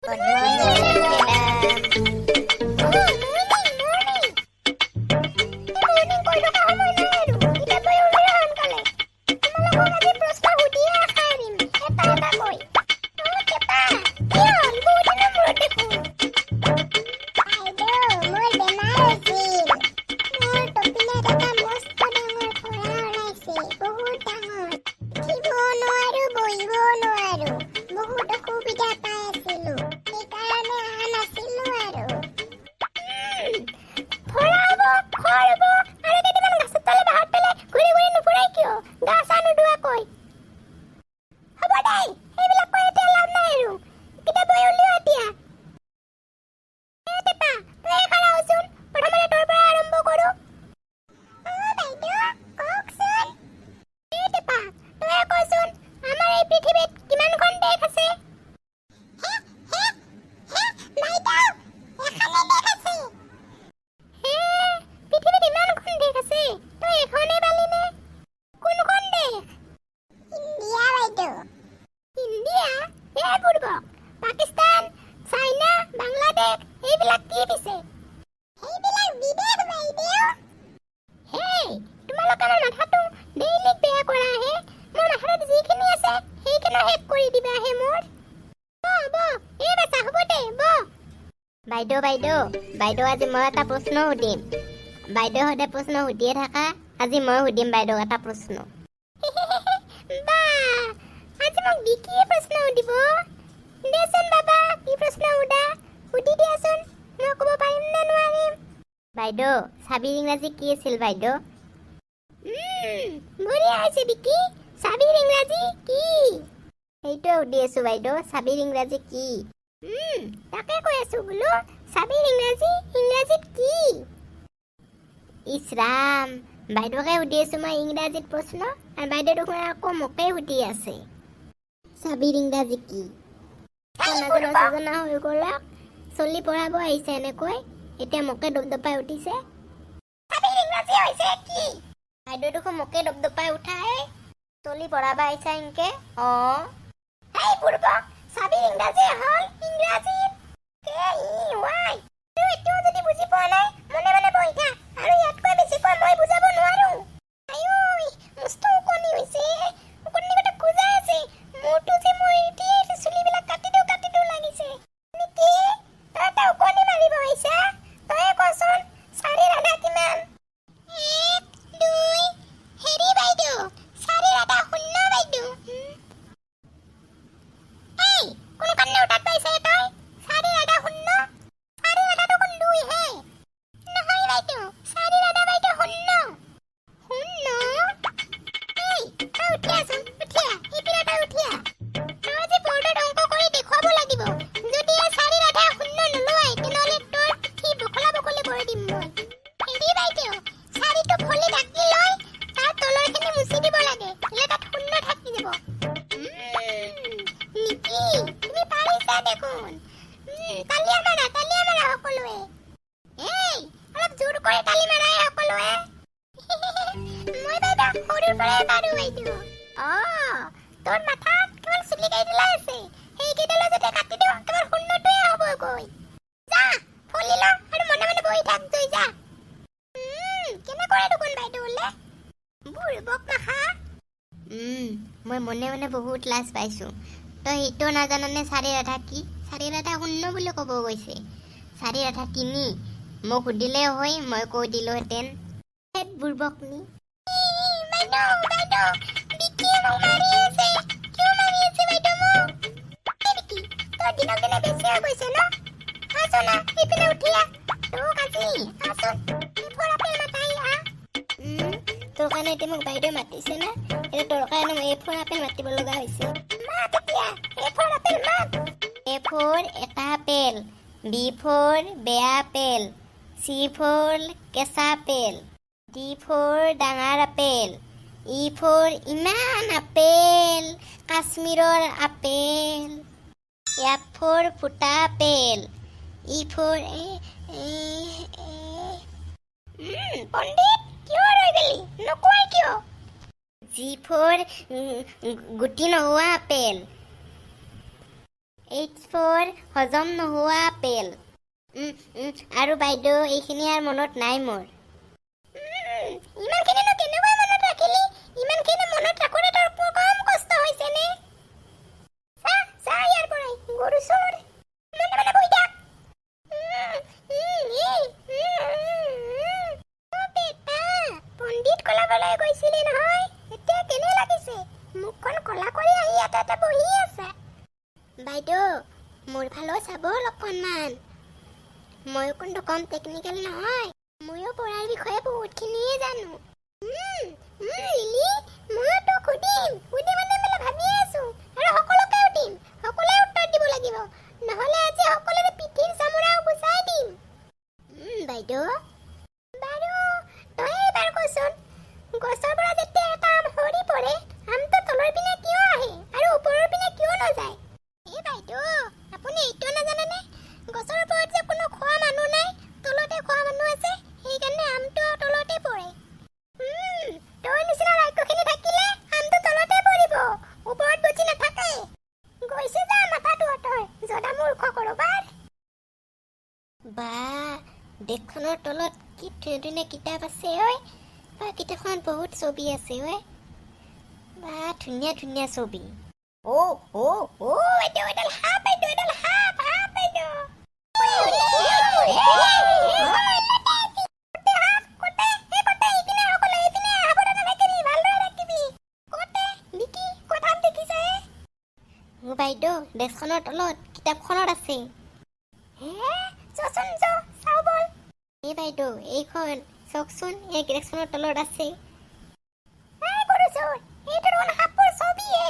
Good morning, madam. Pakistan, China, Bangladesh এইবিলাক কি পিছে? এইবিলাক বিদেশ বাইদেউ। হেই, তোমালোকৰ মাথাটো ডেইলি বেয়া কৰা হে। মোৰ মাথাত যিখিনি আছে সেইখিনি শেষ কৰি দিবা হে মোৰ। এই বাছা হ'ব দে বাইদেউ আজি মই এটা প্ৰশ্ন সুধিম। বাইদেউ সদায় প্ৰশ্ন সুধিয়ে থাকা, আজি মই সুধিম বাইদেউক এটা প্ৰশ্ন। বা আজি মোক কি প্ৰশ্ন সুধিব? দেচোন বাবা, কি প্ৰশ্ন সুধি দিয়াচোন, মই ক'ব পাৰিম নে নোৱাৰিম? বাইদেউ, চাবিৰ ইংৰাজী কি আছিল বাইদেউ? বঢ়িয়া হৈছে বিকি, চাবিৰ ইংৰাজী কি? সেইটোৱে সুধি আছো বাইদেউ, চাবিৰ ইংৰাজী কি? তাকে কৈ আছো বোলো, চাবিৰ ইংৰাজীত কি? ইছৰাম, বাইদেউকে সুধি আছো মই ইংৰাজীত প্ৰশ্ন, আৰু বাইদেউ দেখোন আকৌ মোকে সুধি আছে চাবিৰ ইংৰাজী কি? নজনা হৈ গ'লক, চলি পঢ়াব আহিছে এনেকৈ, এতিয়া মোকে দপদপাই উঠিছে। চাবিৰ ইংৰাজী হৈছে কি? বাইদেউ দেখোন মোকে দপদপাই উঠাই, চলি পঢ়াব আহিছে এনেকে। এই বুৰ্বক, চাবিৰ ইংৰাজী হ'ল ইংৰাজীত K-E-Y। এতিয়াও যদি বুজি পোৱা নাই, মনে মনে বহি থাক, আৰু ইয়াতকৈ বেছিকৈ মই বুজাব নোৱাৰো। আইঐ, মস্ত ওকণি হৈছে, ওকণি গোটেই খুজাই আছে, মোৰটো যে মই এতিয়া চুলিবিলাক কাটি দিওঁ লাগিছে। নেকি? তই এটা ওকণি মাৰিব আহিছা? তই কচোন, 4ৰ আধা কিমান? 1, 2, হেৰি বাইদেউ, 4ৰ আধা 0 বাইদেউ। এই, কোন কান্নে উঠাত পাইছে তই? 4ৰ আধা 0? 4ৰ আধা দেখোন 2 হে। নহয় বাইদেউ, 4ৰ আধা বাইদেউ 0। 0? এই, তই উঠিয়াচোন, উঠিয়া, ইপিনে তই উঠিয়া। তই আজি বৰ্ডত অংক কৰি দেখুৱাব লাগিব। যদি 4ৰ আধা 0 নলয়, তেনেহ'লে তোৰ পিঠি বখলা কৰি দিম মই। হেৰি বাইদেউ, 4টো ফলি ঢাকি লৈ তাৰ তলৰখিনি মুচি দিব লাগে, হ'লে তাত 0 থাকি যাব। নিকি, তুমি পাৰিছা দেখোন। তালি মাৰা সকলোৱে। এই, অলপ জোৰ কৰি তালি মাৰা সকলোৱে। মই বাইদেউ সৰুৰ পৰাই পাৰো বাইদেউ। তোৰ মাথাত কেৱল চুলি কেইডালে আছে, সেইকেইডালে যদি কাটি দিওঁ তোমাৰ 0টোৱে হ'বগৈ। যা, ফলি ল আৰু মনে মনে বহি থাক, তই যা। কেনে কৰে দেখোন বাইদেউ বোলে, বুৰ্বক মাখা। মই মনে মনে বহুত লাজ পাইছো। তই সেইটো নাজাননে 4ৰ আধা কি? 4ৰ আধা 0 বুলি ক'ব গৈছে। 4ৰ আধা 3। মোক সুধিলে হয়, মই কৈ দিলোহেঁতেন। বুৰ্বক নি? বাইদেউ, বিকিয়ে মোক মাৰি আছে। কিয় মাৰি আছে বাইদেউ মোক? এই বিকি, তোৰ দিনক দিনে বেছি হৈ গৈছে ন? আছোন না, এইপিনে উঠি আহ। তোক আজি, আছোন, ফৰ আপেল মাতাই আহ। তোৰ কাৰণে এতিয়া মোক বাইদেউ মাতিছে না? এতিয়া তোৰ কাৰণে মই ফৰ আপেল মাতিব লগা হৈছে। মাত এতিয়া, ফৰ আপেল মাত। A for এটা আপেল, B for বেয়া আপেল, C for কেঁচা আপেল, D for ডাঙৰ আপেল, E for ইমান আপেল, কাশ্মীৰৰ আপেল, F for ফুটা আপেল, E for পণ্ডিত, কিয় ৰৈ গেলি? নকয় কিয়? G for গুটি নোহোৱা আপেল, It's for হজম নোহোৱা আপেল। আৰু বাইদেউ এইখিনি আৰু মনত নাই মোৰ। ইমানখিনিনো কেনেকৈ মনত ৰাখিলি? ইমানখিনি মনত ৰাখোঁতে তোৰ কম কষ্ট হৈছে নে? চা ইয়াৰ পৰাই গৰু চোৰ মনে মনে বহি থাক। বেটা পণ্ডিত কলাবলৈ গৈছিলি নহয়, এতিয়া কেনে লাগিছে? মুখখন কলা কৰি আহি ইয়াতে বহি আছে। বাইদেউ মোৰ ফালেও চাব অকণমান। ময়ো কিন্তু কম টেকনিকেল নহয়, ময়ো পঢ়াৰ বিষয়ে বহুতখিনিয়ে জানো। লিলি মই তোক সুধিম মানে ভাবিয়ে আছো আৰু সকলোকে সুধিম, সকলোৱে উত্তৰ দিব লাগিব, নহ'লে আজি সকলোৰে পিঠিৰ চামৰাও গুচাই দিম। বাইদেউ বাৰু তই এইবাৰ কচোন, গছৰ পৰা যেতিয়া এটা আম সৰি পৰে আমটো তলৰ পিনে কিয় আহে আৰু ওপৰৰ পিনে কিয় নাযায়? এই বাইদেউ আপুনি এইটো নাজানেনে? গছৰ ওপৰত যে কোনো খোৱা মানুহ নাই, তলতে খোৱা মানুহ আছে, সেইকাৰণে আমটো তলতে পৰে। তোৰ নিচিনা ৰাক্ষসখিনি থাকিলে আমটো তলতে পৰিব, ওপৰত বুজি নাথাকে। গৈছে যা মাথাটো অঁতৰ, জনা মূৰ্খ কৰবাৰ। বা দেশখনৰ তলত কি ধুনীয়া ধুনীয়া কিতাপ আছে ঐ, বা কিতাপখনত বহুত ছবি আছে ঐ, বা ধুনীয়া ধুনীয়া ছবি। বাইদেউ এডাল সাপ, বাইদেউ এডাল সাপ বাইদেউ। বাইদেউ দেশখনৰ তলত কিতাপখনত আছে। চাও বল। এই বাইদেউ এইখন চাওকচোন, এই দেশখনৰ তলত আছে। এইটো দেখোন সাপৰ ছবিয়ে।